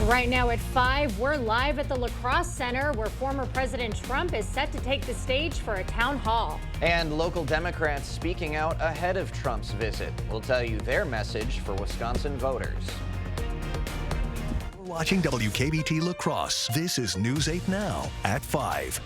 Right now at 5, we're live at the La Crosse Center where former President Trump is set to take the stage for a town hall. And local Democrats speaking out ahead of Trump's visit. We'll tell you their message for Wisconsin voters. We're watching WKBT La Crosse. This is News 8 Now at 5.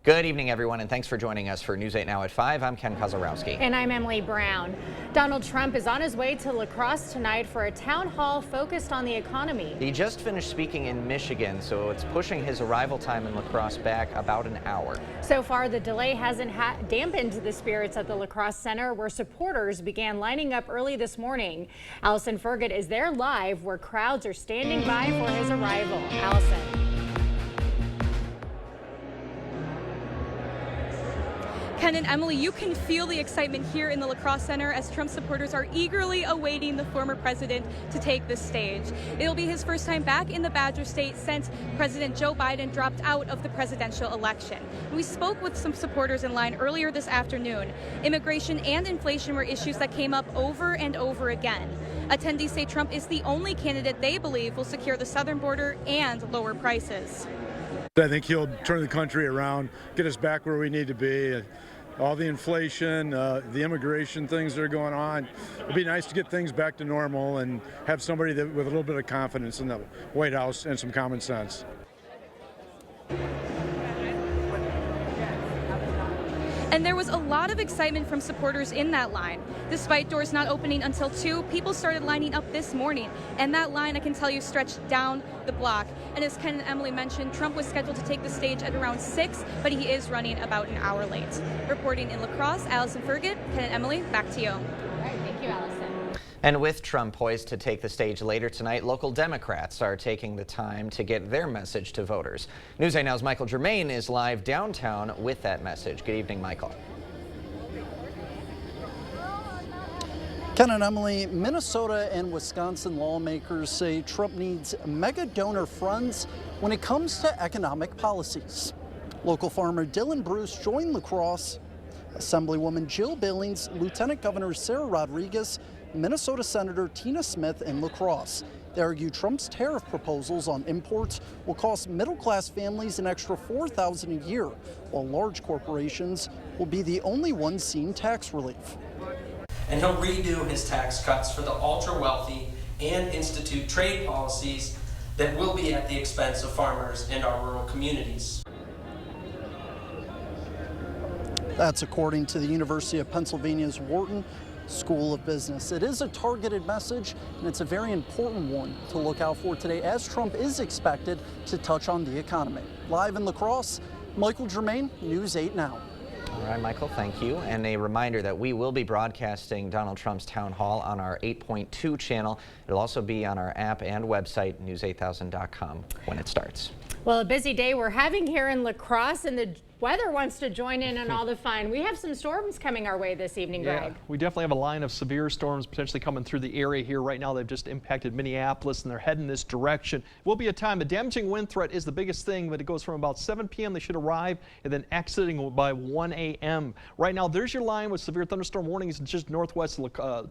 Good evening, everyone, and thanks for joining us for News 8 Now at 5. I'm Ken Kozarowski. And I'm Emily Brown. Donald Trump is on his way to La Crosse tonight for a town hall focused on the economy. He just finished speaking in Michigan, so it's pushing his arrival time in La Crosse back about an hour. So far, the delay hasn't dampened the spirits at the La Crosse Center, where supporters began lining up early this morning. Allison Fergut is there live, where crowds are standing by for his arrival. Allison. Ken and Emily, you can feel the excitement here in the La Crosse Center as Trump supporters are eagerly awaiting the former president to take the stage. It'll be his first time back in the Badger State since President Joe Biden dropped out of the presidential election. We spoke with some supporters in line earlier this afternoon. Immigration and inflation were issues that came up over and over again. Attendees say Trump is the only candidate they believe will secure the southern border and lower prices. I think he'll turn the country around, get us back where we need to be. All the inflation, the immigration things that are going on. It'd be nice to get things back to normal and have somebody with a little bit of confidence in the White House and some common sense. And there was a lot of excitement from supporters in that line. Despite doors not opening until 2, people started lining up this morning. And that line, I can tell you, stretched down the block. And as Ken and Emily mentioned, Trump was scheduled to take the stage at around 6, but he is running about an hour late. Reporting in La Crosse, Allison Fergut, Ken and Emily, back to you. All right, thank you, Allison. And with Trump poised to take the stage later tonight, local Democrats are taking the time to get their message to voters. News 8 Now's Michael Germain is live downtown with that message. Good evening, Michael. Ken and Emily, Minnesota and Wisconsin lawmakers say Trump needs mega donor funds when it comes to economic policies. Local farmer Dylan Bruce joined La Crosse. Assemblywoman Jill Billings, Lieutenant Governor Sarah Rodriguez, Minnesota Senator Tina Smith in La Crosse. They argue Trump's tariff proposals on imports will cost middle-class families an extra $4,000 a year, while large corporations will be the only ones seeing tax relief. And he'll redo his tax cuts for the ultra-wealthy and institute trade policies that will be at the expense of farmers and our rural communities. That's according to the University of Pennsylvania's Wharton School of Business. It is a targeted message, and it's a very important one to look out for today, as Trump is expected to touch on the economy. Live in La Crosse, Michael Germain, News 8 Now. All right, Michael, thank you. And a reminder that we will be broadcasting Donald Trump's town hall on our 8.2 channel. It'll also be on our app and website, news8000.com, when it starts. Well, a busy day we're having here in La Crosse, and the weather wants to join in on all the fun. We have some storms coming our way this evening, Greg. Yeah, we definitely have a line of severe storms potentially coming through the area here right now. They've just impacted Minneapolis, and they're heading this direction. It will be a time. The damaging wind threat is the biggest thing, but it goes from about 7 p.m. They should arrive, and then exiting by 1 a.m. Right now, there's your line with severe thunderstorm warnings in just northwest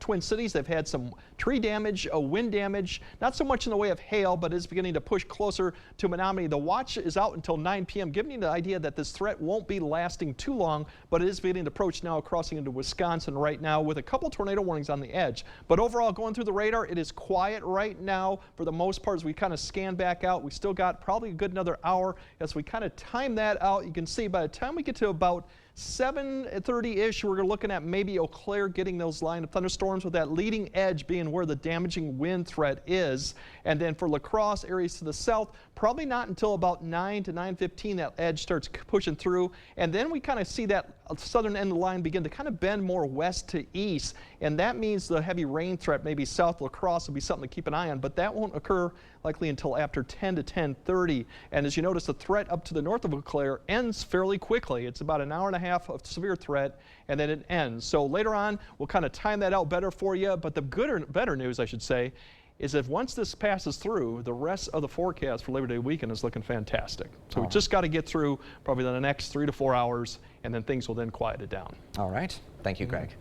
Twin Cities. They've had some tree damage, wind damage, not so much in the way of hail, but is beginning to push closer to Menominee. The watch is out until 9 p.m., giving you the idea that this threat won't be lasting too long, but it is beginning to approach now, crossing into Wisconsin right now with a couple tornado warnings on the edge. But overall, going through the radar, it is quiet right now for the most part as we kind of scan back out. We still got probably a good another hour as we kind of time that out. You can see by the time we get to about 7:30-ish, we're looking at maybe Eau Claire getting those line of thunderstorms, with that leading edge being where the damaging wind threat is. And then for La Crosse, areas to the south, probably not until about 9 to 9:15 that edge starts pushing through. And then we kind of see that southern end of the line begin to kind of bend more west to east. And that means the heavy rain threat, maybe south La Crosse, will be something to keep an eye on. But that won't occur likely until after 10 to 10:30. And as you notice, the threat up to the north of Eau Claire ends fairly quickly. It's about an hour and a half of severe threat, and then it ends. So later on, we'll kind of time that out better for you. But the better news, I should say, is that once this passes through, the rest of the forecast for Labor Day weekend is looking fantastic. So we just got to get through probably the next 3 to 4 hours, and then things will then quiet it down. All right. Thank you, Greg.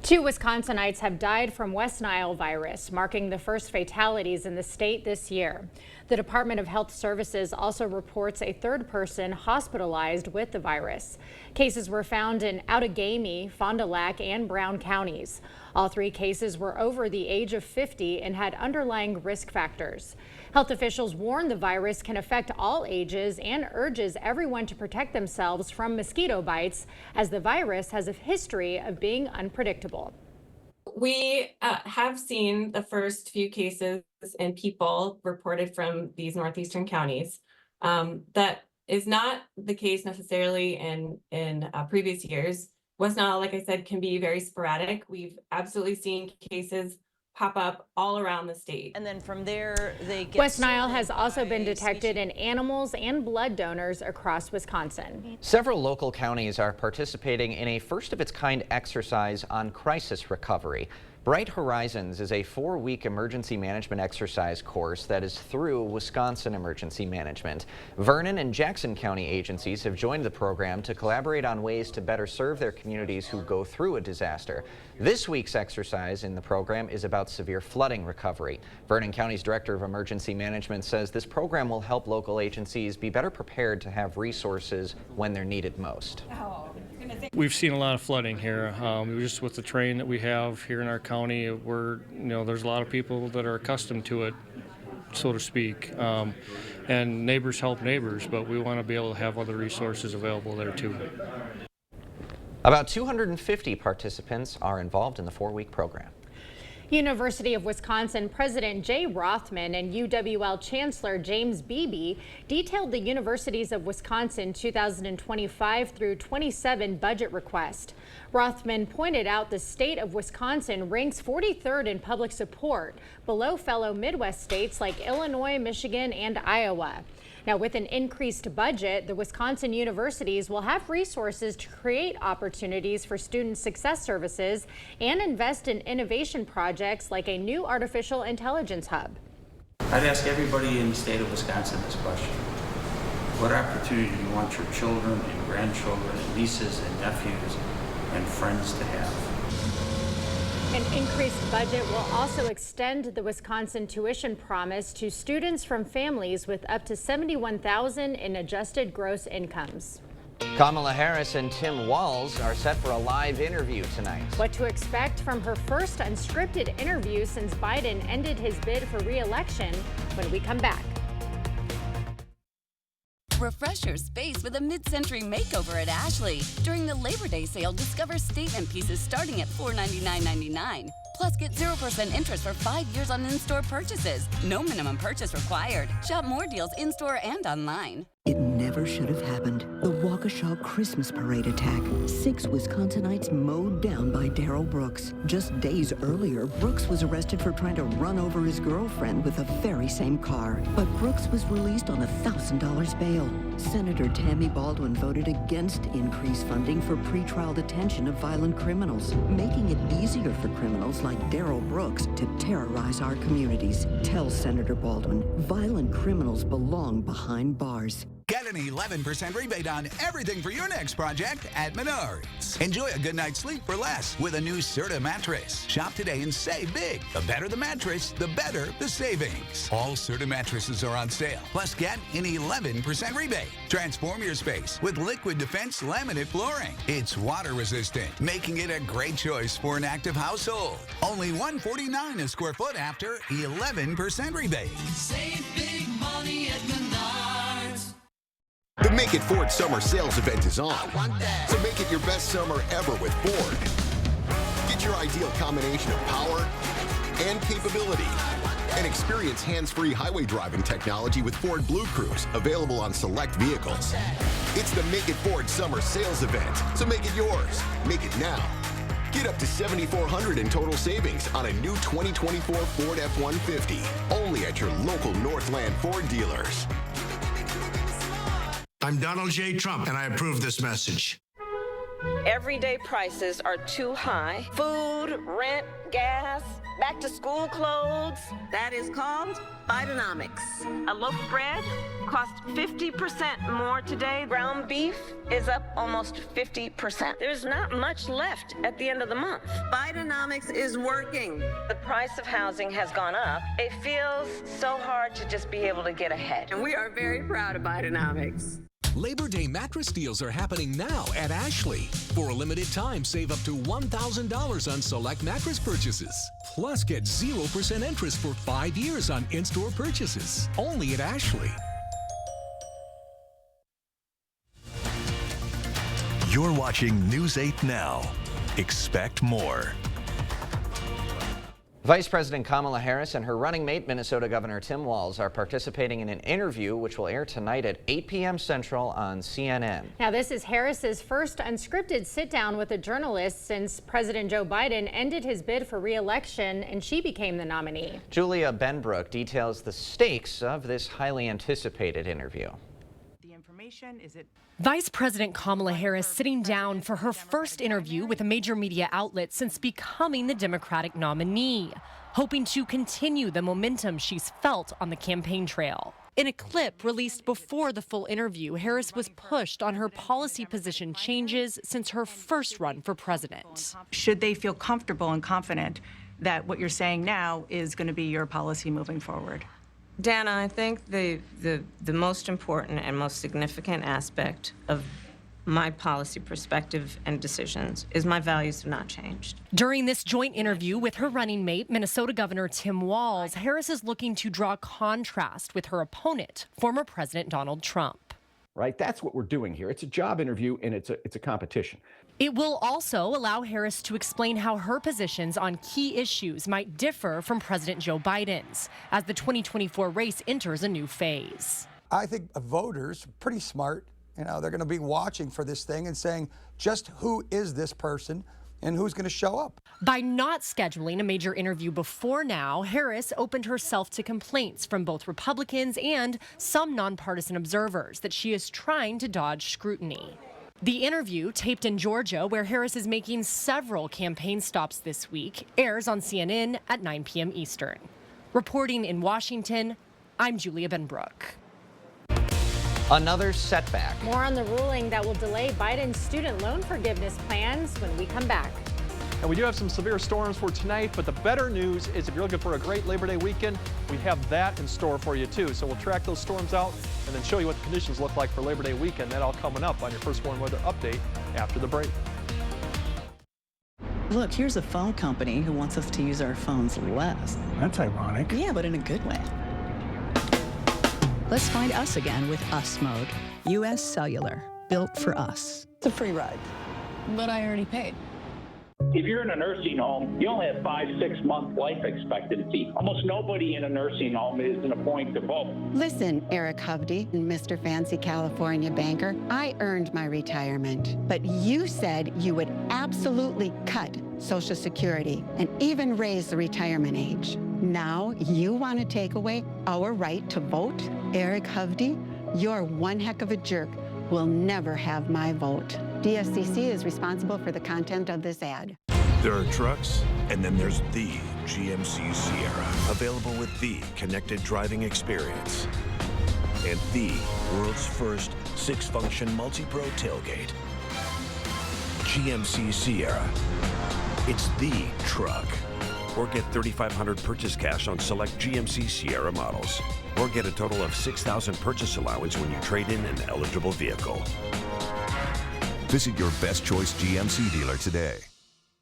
2 Wisconsinites have died from West Nile virus, marking the first fatalities in the state this year. The Department of Health Services also reports a 3rd person hospitalized with the virus. Cases were found in Outagamie, Fond du Lac, and Brown counties. All 3 cases were over the age of 50 and had underlying risk factors. Health officials warn the virus can affect all ages and urges everyone to protect themselves from mosquito bites, as the virus has a history of being unpredictable. We have seen the first few cases in people reported from these northeastern counties. That is not the case necessarily in previous years. West Nile, like I said, can be very sporadic. We've absolutely seen cases pop up all around the state. And then from there, they get... West Nile has also been detected in animals and blood donors across Wisconsin. Several local counties are participating in a first-of-its-kind exercise on crisis recovery. Bright Horizons is a 4-week emergency management exercise course that is through Wisconsin Emergency Management. Vernon and Jackson County agencies have joined the program to collaborate on ways to better serve their communities who go through a disaster. This week's exercise in the program is about severe flooding recovery. Vernon County's Director of Emergency Management says this program will help local agencies be better prepared to have resources when they're needed most. We've seen a lot of flooding here. Just with the terrain that we have here in our county, there's a lot of people that are accustomed to it, so to speak. And neighbors help neighbors, but we want to be able to have other resources available there too. About 250 participants are involved in the 4-week program. University of Wisconsin President Jay Rothman and UWL Chancellor James Beebe detailed the Universities of Wisconsin 2025 through 27 budget request. Rothman pointed out the state of Wisconsin ranks 43rd in public support, below fellow Midwest states like Illinois, Michigan, and Iowa. Now, with an increased budget, the Wisconsin universities will have resources to create opportunities for student success services and invest in innovation projects like a new artificial intelligence hub. I'd ask everybody in the state of Wisconsin this question. What opportunity do you want your children and grandchildren and nieces and nephews and friends to have? An increased budget will also extend the Wisconsin tuition promise to students from families with up to $71,000 in adjusted gross incomes. Kamala Harris and Tim Walz are set for a live interview tonight. What to expect from her first unscripted interview since Biden ended his bid for re-election when we come back. Refresh your space with a mid-century makeover at Ashley. During the Labor Day sale, discover statement pieces starting at $499.99. Plus, get 0% interest for 5 years on in-store purchases. No minimum purchase required. Shop more deals in-store and online. It never should have happened. The Waukesha Christmas Parade attack. 6 Wisconsinites mowed down by Darrell Brooks. Just days earlier, Brooks was arrested for trying to run over his girlfriend with the very same car. But Brooks was released on $1,000 bail. Senator Tammy Baldwin voted against increased funding for pretrial detention of violent criminals, making it easier for criminals like Darrell Brooks to terrorize our communities. Tell Senator Baldwin, violent criminals belong behind bars. Get an 11% rebate on everything for your next project at Menards. Enjoy a good night's sleep for less with a new Serta mattress. Shop today and save big. The better the mattress, the better the savings. All Serta mattresses are on sale. Plus, get an 11% rebate. Transform your space with Liquid Defense laminate flooring. It's water resistant, making it a great choice for an active household. Only $149 a square foot after 11% rebate. Save big money at Menards. The Make It Ford Summer Sales Event is on. So make it your best summer ever with Ford. Get your ideal combination of power and capability. And experience hands-free highway driving technology with Ford Blue Cruise, available on select vehicles. It's the Make It Ford Summer Sales Event. So make it yours. Make it now. Get up to $7,400 in total savings on a new 2024 Ford F-150. Only at your local Northland Ford dealers. I'm Donald J. Trump, and I approve this message. everyday prices are too high. Food, rent, gas, back to school clothes. That is called Bidenomics. A loaf of bread costs 50% more today. Ground beef is up almost 50%. There's not much left at the end of the month. Bidenomics is working. The price of housing has gone up. It feels so hard to just be able to get ahead. And we are very proud of Bidenomics. Labor Day mattress deals are happening now at Ashley. For a limited time, save up to $1,000 on select mattress purchases. Plus, get 0% interest for 5 years on in-store purchases. Only at Ashley. You're watching News 8 Now. Expect more. Vice President Kamala Harris and her running mate, Minnesota Governor Tim Walz, are participating in an interview which will air tonight at 8 p.m. Central on CNN. Now, this is Harris's first unscripted sit-down with a journalist since President Joe Biden ended his bid for re-election and she became the nominee. Julia Benbrook details the stakes of this highly anticipated interview. Vice President Kamala Harris sitting down for her first interview with a major media outlet since becoming the Democratic nominee, hoping to continue the momentum she's felt on the campaign trail. In a clip released before the full interview, Harris was pushed on her policy position changes since her first run for president. Should they feel comfortable and confident that what you're saying now is going to be your policy moving forward? Dana, I think the most important and most significant aspect of my policy perspective and decisions is my values have not changed. During this joint interview with her running mate, Minnesota Governor Tim Walz, Harris is looking to draw contrast with her opponent, former President Donald Trump. Right? That's what we're doing here. It's a job interview and it's a competition. It will also allow Harris to explain how her positions on key issues might differ from President Joe Biden's as the 2024 race enters a new phase. I think voters are pretty smart. You know, they're going to be watching for this thing and saying, just who is this person and who's going to show up? By not scheduling a major interview before now, Harris opened herself to complaints from both Republicans and some nonpartisan observers that she is trying to dodge scrutiny. The interview, taped in Georgia, where Harris is making several campaign stops this week, airs on CNN at 9 p.m. Eastern. Reporting in Washington, I'm Julia Benbrook. Another setback. More on the ruling that will delay Biden's student loan forgiveness plans when we come back. And we do have some severe storms for tonight, but the better news is if you're looking for a great Labor Day weekend, we have that in store for you too. So we'll track those storms out and then show you what the conditions look like for Labor Day weekend. That all coming up on your First Warn Weather Update after the break. Look, here's a phone company who wants us to use our phones less. That's ironic. Yeah, but in a good way. Let's find us again with Us Mode. U.S. Cellular, built for us. It's a free ride, but I already paid. If you're in a nursing home, you only have 5-6 month life expectancy. Almost nobody in a nursing home is in a point to vote. Listen, Eric Hovde, Mr. Fancy California banker, I earned my retirement, but you said you would absolutely cut Social Security and even raise the retirement age. Now you want to take away our right to vote? Eric Hovde, you're one heck of a jerk. Will never have my vote. DSCC is responsible for the content of this ad. There are trucks, and then there's the GMC Sierra, available with the connected driving experience and the world's first 6-function multi-pro tailgate. GMC Sierra. It's the truck. Or get $3,500 purchase cash on select GMC Sierra models. Or get a total of $6,000 purchase allowance when you trade in an eligible vehicle. Visit your best choice GMC dealer today.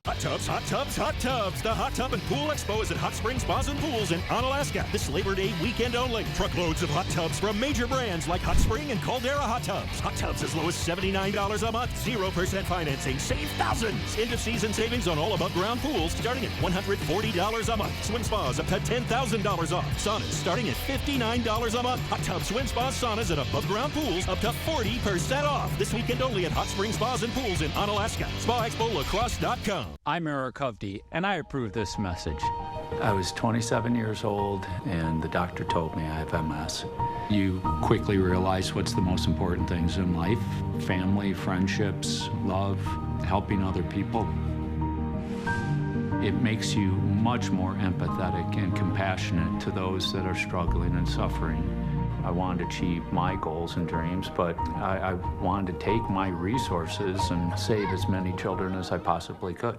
Hot tubs, hot tubs, hot tubs. The Hot Tub and Pool Expo is at Hot Springs Spas and Pools in Onalaska this Labor Day weekend only. Truckloads of hot tubs from major brands like Hot Spring and Caldera Hot Tubs. Hot tubs as low as $79 a month. 0% financing. Save thousands. End of season savings on all above ground pools starting at $140 a month. Swim spas up to $10,000 off. Saunas starting at $59 a month. Hot tub, swim spas, saunas, and above ground pools up to 40% off. This weekend only at Hot Springs Spas and Pools in Onalaska. SpaExpoLaCrosse.com. I'm Eric Hovde, and I approve this message. I was 27 years old, and the doctor told me I have MS. You quickly realize what's the most important things in life: family, friendships, love. helping other people, it makes you much more empathetic and compassionate to those that are struggling and suffering. I wanted to achieve my goals and dreams, but I wanted to take my resources and save as many children as I possibly could.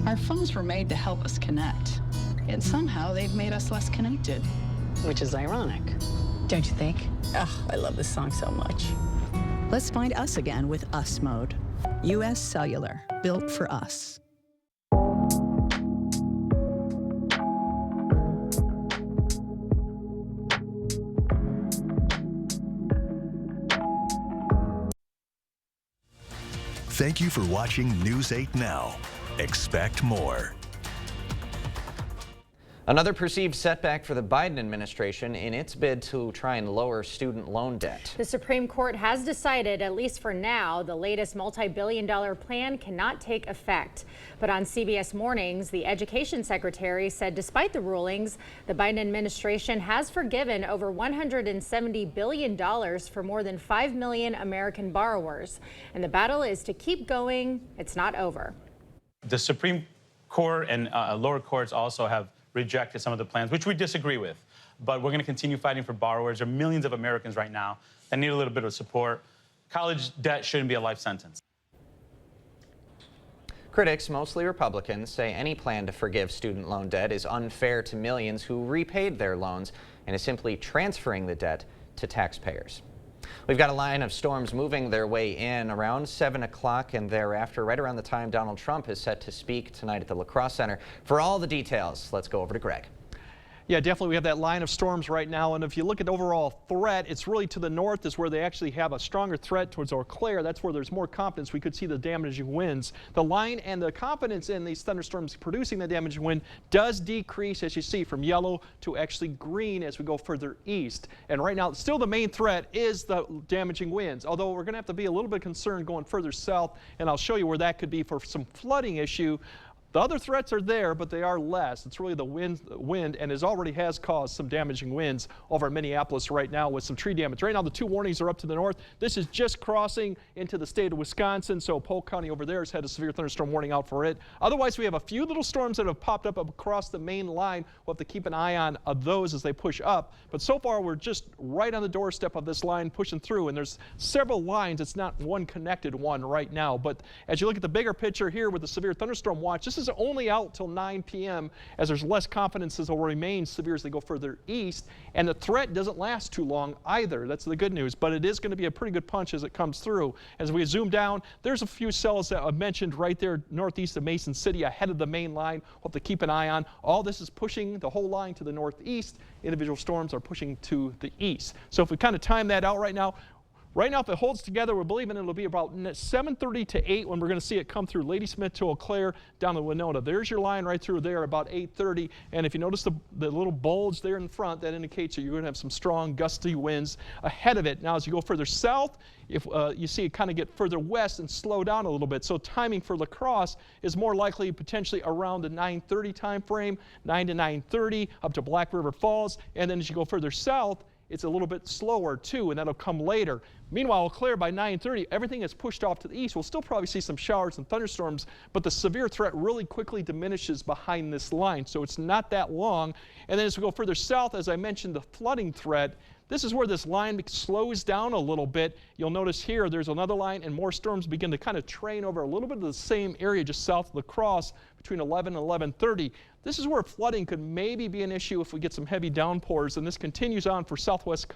Our phones were made to help us connect, and somehow they've made us less connected. Which is ironic. Don't you think? Oh, I love this song so much. Let's find us again with Us Mode. U.S. Cellular, built for us. Thank you for watching News 8 Now. Expect more. Another perceived setback for the Biden administration in its bid to try and lower student loan debt. The Supreme Court has decided, at least for now, the latest multi-billion-dollar plan cannot take effect. But on CBS Mornings, the Education Secretary said despite the rulings, the Biden administration has forgiven over $170 billion for more than 5 million American borrowers. And the battle is to keep going. It's not over. The Supreme Court and lower courts also have rejected some of the plans, which we disagree with. But we're going to continue fighting for borrowers. There are millions of Americans right now that need a little bit of support. College debt shouldn't be a life sentence. Critics, mostly Republicans, say any plan to forgive student loan debt is unfair to millions who repaid their loans and is simply transferring the debt to taxpayers. We've got a line of storms moving their way in around 7 o'clock and thereafter, right around the time Donald Trump is set to speak tonight at the La Crosse Center. For all the details, let's go over to Greg. Yeah, definitely we have that line of storms right now, and if you look at overall threat, it's really to the north is where they actually have a stronger threat towards Eau Claire. That's where there's more confidence we could see the damaging winds. The line and the confidence in these thunderstorms producing the damaging wind does decrease, as you see, from yellow to actually green as we go further east. And right now, still the main threat is the damaging winds, although we're going to have to be a little bit concerned going further south, and I'll show you where that could be for some flooding issue. The other threats are there, but they are less. It's really the wind, and it already has caused some damaging winds over Minneapolis right now with some tree damage. Right now, the two warnings are up to the north. This is just crossing into the state of Wisconsin, so Polk County over there has had a severe thunderstorm warning out for it. Otherwise, we have a few little storms that have popped up across the main line. We'll have to keep an eye on those as they push up. But so far, we're just right on the doorstep of this line pushing through, and there's several lines. It's not one connected one right now. But as you look at the bigger picture here with the severe thunderstorm watch, this is only out till 9 p.m. as there's less confidence as it will remain severe as they go further east. And the threat doesn't last too long either. That's the good news. But it is going to be a pretty good punch as it comes through. As we zoom down, there's a few cells that I mentioned right there northeast of Mason City ahead of the main line. We'll have to keep an eye on. All this is pushing the whole line to the northeast. Individual storms are pushing to the east. So if we kind of time that out right now, if it holds together, we're believing it'll be about 7:30 to 8 when we're going to see it come through Ladysmith to Eau Claire down to Winona. There's your line right through there about 8:30. And if you notice the little bulge there in front, that indicates that you're going to have some strong gusty winds ahead of it. Now, as you go further south, if you see it kind of get further west and slow down a little bit. So timing for La Crosse is more likely potentially around the 9:30 time frame, 9 to 9:30 up to Black River Falls. And then as you go further south, it's a little bit slower too, and that'll come later. Meanwhile, Eau Claire by 9:30, everything is pushed off to the east. We'll still probably see some showers and thunderstorms, but the severe threat really quickly diminishes behind this line, so it's not that long. And then as we go further south, as I mentioned, the flooding threat, this is where this line slows down a little bit. You'll notice here there's another line, and more storms begin to kind of train over a little bit of the same area just south of La Crosse between 11 and 11:30. This is where flooding could maybe be an issue if we get some heavy downpours, and this continues on for southwest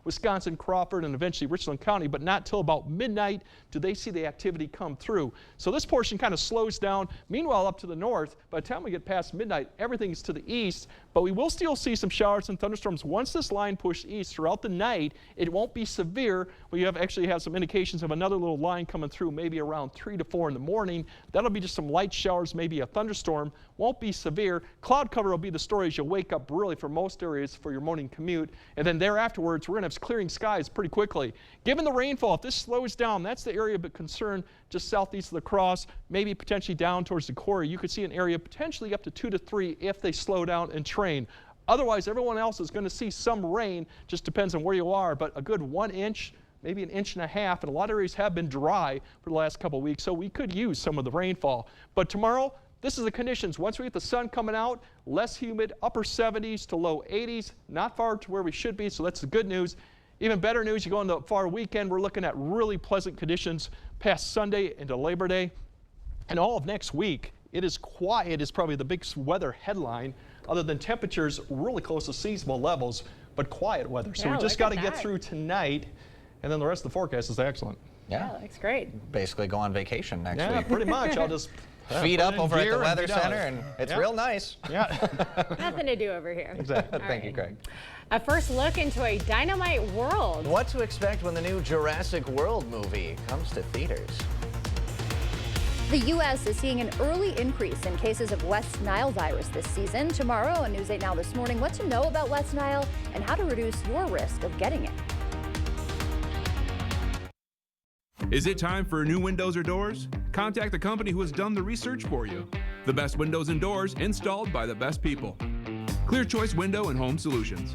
Wisconsin, Crawford, and eventually Richland County, but not till about midnight do they see the activity come through. So this portion kind of slows down. Meanwhile, up to the north, by the time we get past midnight, everything's to the east, but we will still see some showers and thunderstorms once this line pushes east throughout the night. It won't be severe. We actually have some indications of another little line coming through maybe around 3 to 4 in the morning. That'll be just some light showers, maybe a thunderstorm. Won't be severe. Cloud cover will be the story as you wake up really for most areas for your morning commute. And then thereafterwards, we're going to have clearing skies pretty quickly. Given the rainfall, if this slows down, that's the area of concern just southeast of La Crosse, maybe potentially down towards the quarry. You could see an area potentially up to 2 to 3 if they slow down and train. Otherwise, everyone else is going to see some rain. Just depends on where you are, but a good 1 inch maybe 1.5 inches, and a lot of areas have been dry for the last couple of weeks, so we could use some of the rainfall. But tomorrow, this is the conditions. Once we get the sun coming out, less humid, upper 70s to low 80s, not far to where we should be, so that's the good news. Even better news, you go into the far weekend, we're looking at really pleasant conditions past Sunday into Labor Day. And all of next week, it is quiet is probably the big weather headline, other than temperatures really close to seasonal levels, but quiet weather. So Yeah, we just look got at to get that. through tonight, and then the rest of the forecast is excellent. Yeah, looks great. Basically go on vacation next Yeah, week. pretty much. I'll just feed up put in over at the gear and Weather be done. Center, and it's Yeah. real nice. Yeah. Nothing to do over here. Exactly. All Thank you, right. Craig. A first look into a dynamite world. What to expect when the new Jurassic World movie comes to theaters? The U.S. is seeing an early increase in cases of West Nile virus this season. Tomorrow on News 8 Now this morning, what to know about West Nile and how to reduce your risk of getting it. Is it time for new windows or doors? Contact the company who has done the research for you. The best windows and doors installed by the best people. Clear Choice Window and Home Solutions.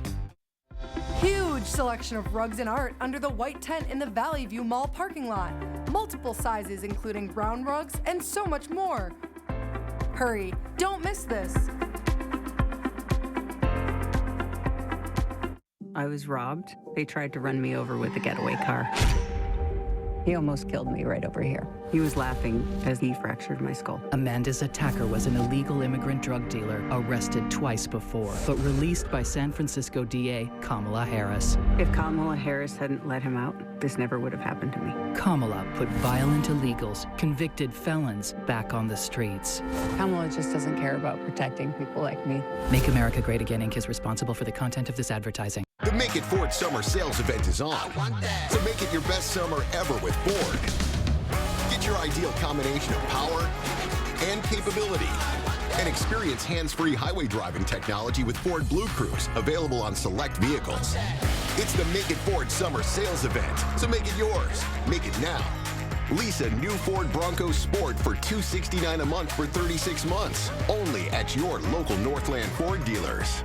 Huge selection of rugs and art under the white tent in the Valley View Mall parking lot. Multiple sizes including brown rugs and so much more. Hurry, don't miss this. I was robbed. They tried to run me over with a getaway car. He almost killed me right over here. He was laughing as he fractured my skull. Amanda's attacker was an illegal immigrant drug dealer arrested twice before, but released by San Francisco DA Kamala Harris. If Kamala Harris hadn't let him out, this never would have happened to me. Kamala put violent illegals, convicted felons, back on the streets. Kamala just doesn't care about protecting people like me. Make America Great Again Inc. is responsible for the content of this advertising. The Make It Ford summer sales event is on. So make it your best summer ever with Ford. Get your ideal combination of power and capability. And experience hands-free highway driving technology with Ford Blue Cruise, available on select vehicles. It's the Make It Ford summer sales event, so make it yours. Make it now. Lease a new Ford Bronco Sport for $269 a month for 36 months, only at your local Northland Ford dealers.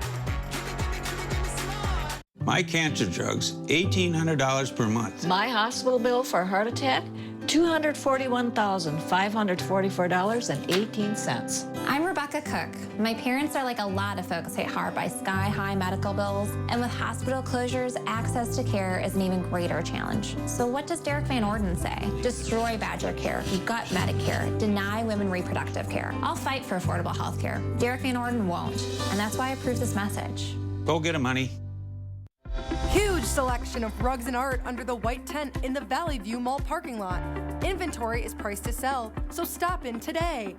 My cancer drugs, $1,800 per month. My hospital bill for a heart attack, $241,544.18. I'm Rebecca Cook. My parents are like a lot of folks hit hard by sky-high medical bills, and with hospital closures, access to care is an even greater challenge. So what does Derek Van Orden say? Destroy Badger Care, gut Medicare, deny women reproductive care. I'll fight for affordable health care. Derek Van Orden won't, and that's why I approve this message. Go get him, honey. Huge selection of rugs and art under the white tent in the Valley View Mall parking lot. Inventory is priced to sell, so stop in today.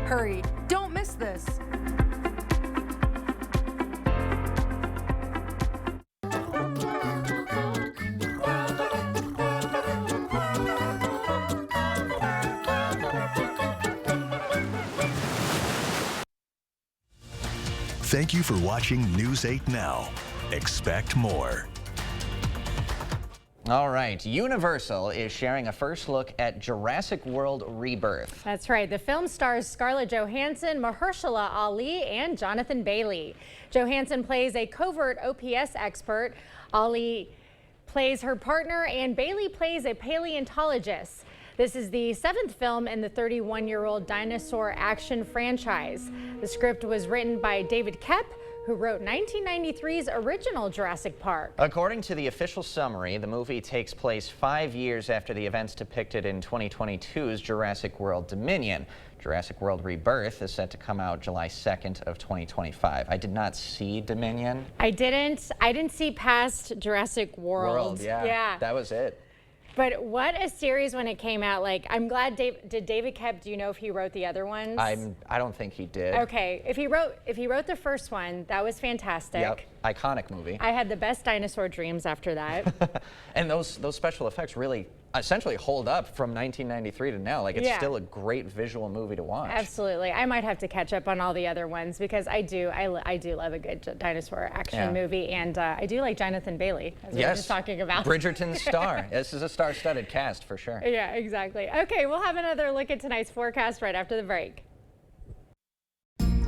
Hurry, don't miss this. Thank you for watching News 8 Now. Expect more. All right, Universal is sharing a first look at Jurassic World Rebirth. That's right. The film stars Scarlett Johansson, Mahershala Ali, and Jonathan Bailey. Johansson plays a covert OPS expert. Ali plays her partner, and Bailey plays a paleontologist. This is the 7th film in the 31-year-old dinosaur action franchise. The script was written by David Koepp, who wrote 1993's original Jurassic Park. According to the official summary, the movie takes place 5 years after the events depicted in 2022's Jurassic World Dominion. Jurassic World Rebirth is set to come out July 2nd of 2025. I did not see Dominion. I didn't see past Jurassic World. Yeah, that was it. But what a series when it came out. Like, I'm glad did David Koepp, do you know if he wrote the other ones? I don't think he did. Okay, if he wrote the first one, that was fantastic. Yep, iconic movie. I had the best dinosaur dreams after that. And those special effects really essentially hold up from 1993 to now. Like, it's still a great visual movie to watch. Absolutely. I might have to catch up on all the other ones because I do love a good dinosaur action movie, and I do like Jonathan Bailey, as we were just talking about. Bridgerton's star. This is a star-studded cast for sure. Yeah, exactly. Okay, we'll have another look at tonight's forecast right after the break.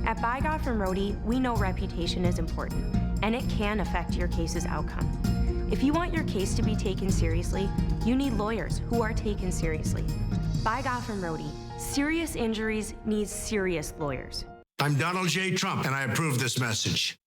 At By God from Rohde, we know reputation is important, and it can affect your case's outcome. If you want your case to be taken seriously, you need lawyers who are taken seriously. By Goffin Rohde, serious injuries need serious lawyers. I'm Donald J. Trump, and I approve this message.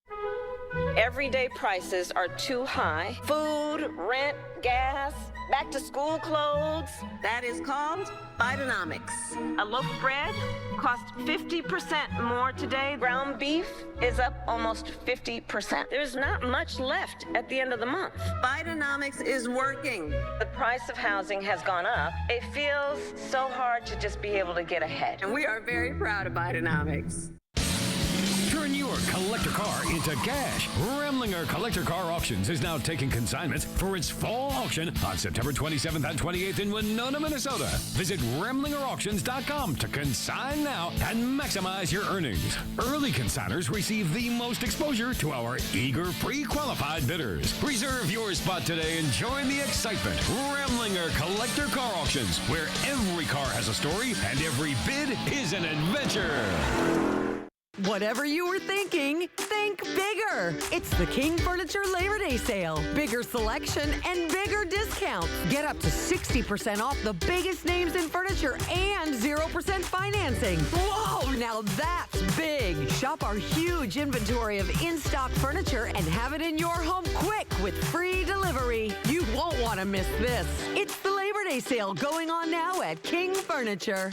Everyday prices are too high. Food, rent, gas, back to school clothes. That is called Bidenomics. A loaf of bread costs 50% more today. Ground beef is up almost 50%. There's not much left at the end of the month. Bidenomics is working. The price of housing has gone up. It feels so hard to just be able to get ahead. And we are very proud of Bidenomics. Turn your collector car into cash. Remlinger Collector Car Auctions is now taking consignments for its fall auction on September 27th and 28th in Winona, Minnesota. Visit RemlingerAuctions.com to consign now and maximize your earnings. Early consigners receive the most exposure to our eager pre-qualified bidders. Reserve your spot today and join the excitement. Remlinger Collector Car Auctions, where every car has a story and every bid is an adventure. Whatever you were thinking, think bigger. It's the King Furniture Labor Day sale. Bigger selection and bigger discounts. Get up to 60% off the biggest names in furniture and 0% financing. Whoa, now that's big. Shop our huge inventory of in-stock furniture and have it in your home quick with free delivery. You won't want to miss this. It's the Labor Day sale going on now at King Furniture.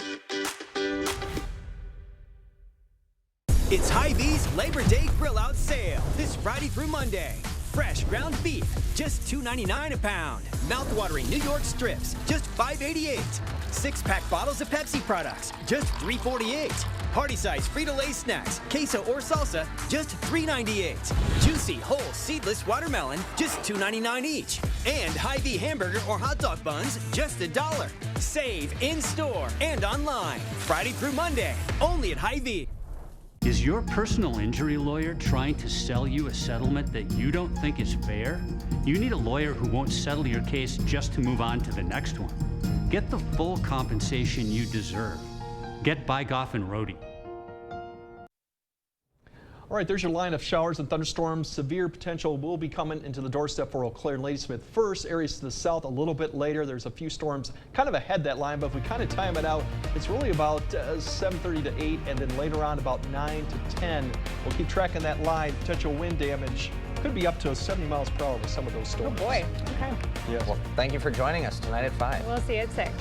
It's Hy-Vee's Labor Day Grill Out Sale this Friday through Monday. Fresh ground beef, just $2.99 a pound. Mouth-watering New York strips, just $5.88. 6-pack bottles of Pepsi products, just $3.48. Party-size Frito-Lay snacks, queso or salsa, just $3.98. Juicy whole seedless watermelon, just $2.99 each. And Hy-Vee hamburger or hot dog buns, just $1. Save in-store and online. Friday through Monday, only at Hy-Vee. Is your personal injury lawyer trying to sell you a settlement that you don't think is fair? You need a lawyer who won't settle your case just to move on to the next one. Get the full compensation you deserve. Get by Goffin Rohde. All right, there's your line of showers and thunderstorms. Severe potential will be coming into the doorstep for Eau Claire and Ladysmith first. Areas to the south a little bit later. There's a few storms kind of ahead that line, but if we kind of time it out, it's really about 7:30 to 8, and then later on about 9 to 10. We'll keep tracking that line. Potential wind damage could be up to 70 miles per hour with some of those storms. Oh boy. Okay. Yeah. Well, thank you for joining us tonight at 5. We'll see you at 6.